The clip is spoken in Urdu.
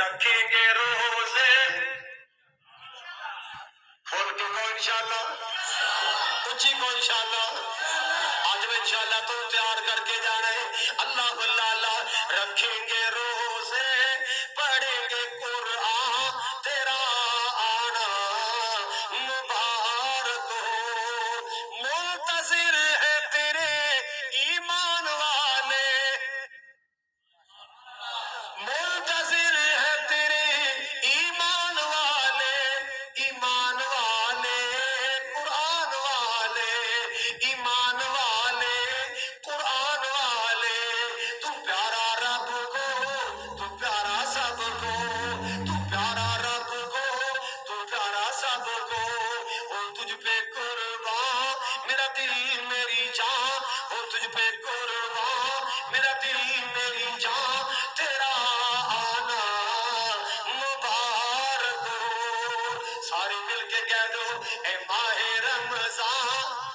رکھیں گے روزے بول کے کو انشاءاللہ اچھی کو انشاءاللہ آج میں انشاءاللہ تو تیار کر کے جانا ہے اللہ اللہ اللہ رکھیں گے روزے پڑھیں گے قرآن تیرا آنا مبارک ہو منتظر ہے تیرے ایمان والے منتظر ہے تیرے ایمان والے قرآن والے ایمان والے قرآن والے تو پیارا رب کو تو پیارا سب کو تو پیارا رب کو تو پیارا سب کو او تجھ پہ قربان میرا دل میری جان او تجھ پہ قربان میرا دل میری جان تیرا آنا مبارک ہو سارے مل کے کہہ دو اے ماہ رمضان